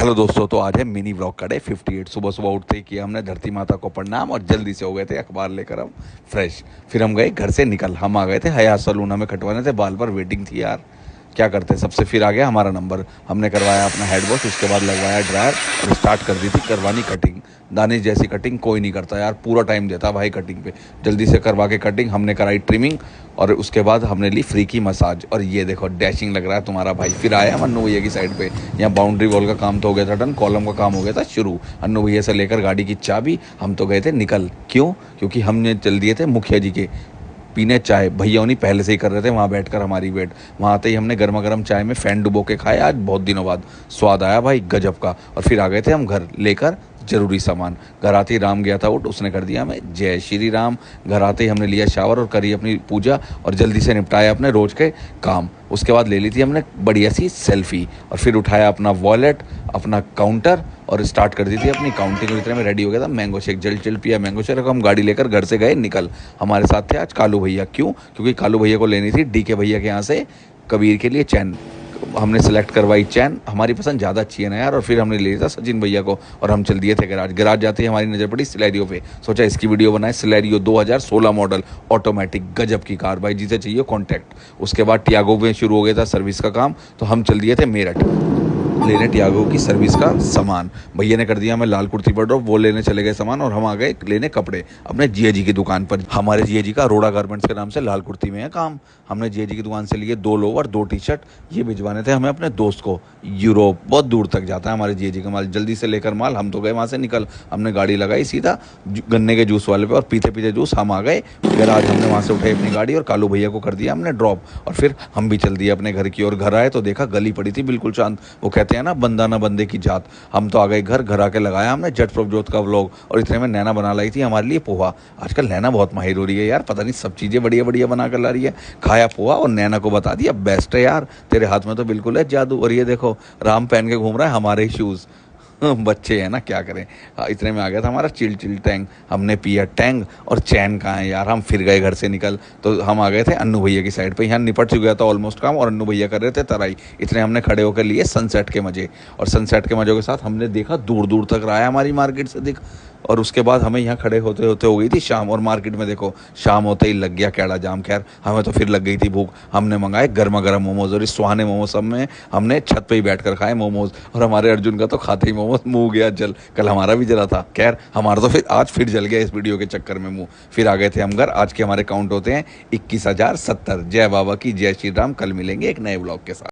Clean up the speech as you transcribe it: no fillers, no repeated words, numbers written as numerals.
Hello दोस्तों, तो आज है मिनी व्लॉग का डे 58। सुबह सुबह उठते ही किया हमने धरती माता को प्रणाम और जल्दी से हो गए थे अखबार लेकर हम फ्रेश। फिर हम गए घर से निकल, हम आ गए थे हयात सलून, हमें कटवाने थे बाल पर, वेटिंग थी यार। क्या करते, सबसे फिर आ गया हमारा नंबर। हमने करवाया अपना हेड वॉश, उसके बाद लगवाया ड्रायर और स्टार्ट कर दी थी करवानी कटिंग। दानिश जैसी कटिंग कोई नहीं करता यार, पूरा टाइम देता भाई कटिंग पे। जल्दी से करवा के कटिंग हमने कराई, ट्रिमिंग, और उसके बाद हमने ली फ्री की मसाज। और ये देखो डैशिंग लग रहा है तुम्हारा भाई। फिर आया मन्नू भैया की साइड पे, यहाँ बाउंड्री वॉल का काम तो हो गया था डन, कॉलम का काम हो गया था शुरू। अन्नू भैया से लेकर गाड़ी की चाबी हम तो गए थे निकल। क्यों? क्योंकि हमने चल दिए थे मुखिया जी के पीने चाय। भैया उन्हीं पहले से ही कर रहे थे वहाँ बैठकर हमारी वेट। वहाँ आते ही हमने गर्मा गर्म चाय में फ़ैन डुबो के खाया, आज बहुत दिनों बाद स्वाद आया भाई गजब का। और फिर आ गए थे हम घर लेकर जरूरी सामान। घर आते ही राम गया था उठ, उसने कर दिया हमें जय श्री राम। घर आते ही हमने लिया शावर और करी अपनी पूजा और जल्दी से निपटाया अपने रोज के काम। उसके बाद ले ली थी हमने बढ़िया सी सेल्फी और फिर उठाया अपना वॉलेट, अपना काउंटर और स्टार्ट कर दी थी अपनी काउंटिंग। इतने में रेडी हो गया था मैंगो शेक, जल्द जल्द पिया मैंगो शेक। हम गाड़ी लेकर घर से गए निकल। हमारे साथ थे आज कालू भैया। क्यों? क्योंकि कालू भैया को लेनी थी डी के भैया के यहाँ से कबीर के लिए चैन। हमने सेलेक्ट करवाई चैन, हमारी पसंद ज़्यादा अच्छी है ना यार। और फिर हमने ले लिया था सचिन भैया को और हम चल दिए थे गराज। गराज जाते ही हमारी नज़र पड़ी सिलेरियो पे, सोचा इसकी वीडियो बनाए। सिलेरियो 2016 मॉडल ऑटोमेटिक गजब की कार भाई, जिसे चाहिए कॉन्टैक्ट। उसके बाद टियागो में शुरू हो गया था सर्विस का काम, तो हम चल दिए थे मेरठ लेने टियागो की सर्विस का सामान। भैया ने कर दिया हमें लाल कुर्ती पर ड्रॉप, वो लेने चले गए सामान और हम आ गए लेने कपड़े अपने जिया जी की दुकान पर। हमारे जिया जी का अरोड़ा गारमेंट्स के नाम से लाल कुर्ती में है काम। हमने जिया जी की दुकान से लिए 2 लोवर 2 टी शर्ट। ये भिजवाने थे हमें अपने दोस्त को यूरोप, बहुत दूर तक जाता है हमारे जिया जी का माल। जल्दी से लेकर माल हम तो गए वहाँ से निकल। हमने गाड़ी लगाई सीधा गन्ने के जूस वाले पे और पीते पीते जूस हम आ गए गैराज। हमने वहाँ से उठाई अपनी गाड़ी और कालू भैया को कर दिया हमने ड्रॉप और फिर हम भी चल दिए अपने घर की ओर। घर आए तो देखा गली पड़ी थी बिल्कुल शांत। वो कहते हैं ना बंदा ना बंदे की जात। हम तो आ गए घर, घर आके लगाया हमने जट प्रभजोत का व्लॉग। और इतने में नैना बना लाई थी हमारे लिए पोहा। आजकल नैना बहुत माहिर हो रही है यार, पता नहीं सब चीज़ें बढ़िया बढ़िया बना कर ला रही है। खाया पोहा और नैना को बता दिया बेस्ट है यार, तेरे हाथ में तो बिल्कुल है जादू। और ये देखो राम पहन के घूम रहा है हमारे ही शूज़। बच्चे हैं ना, क्या करें। इतने में आ गया था हमारा चिल चिल टैंग। हमने पिया टैंग और चैन कहाँ है यार। हम फिर गए घर से निकल, तो हम आ गए थे अन्नू भैया की साइड पे। यहाँ निपट चुका था ऑलमोस्ट काम और अन्नू भैया कर रहे थे तराई। इतने हमने खड़े होकर लिए सनसेट के मज़े। और सनसेट के मज़ों के साथ हमने देखा दूर दूर तक रहा है हमारी मार्केट से दिख। और उसके बाद हमें यहाँ खड़े होते होते हो गई थी शाम और मार्केट में देखो शाम होते ही लग गया कैड़ा जाम। खैर हमें तो फिर लग गई थी भूख। हमने मंगाए गर्मा गर्म मोमोज और इस सुहाने मोमोज सब में हमने छत पे ही बैठ कर खाए मोमोज। और हमारे अर्जुन का तो खाते ही मोमोज मुंह गया जल। कल हमारा भी जला था। खैर हमारा तो फिर आज फिर जल गया इस वीडियो के चक्कर में मुंह। फिर आ गए थे हम घर। आज के हमारे काउंट होते हैं 21,070। जय बाबा की जय श्री राम। कल मिलेंगे एक नए ब्लॉग के साथ।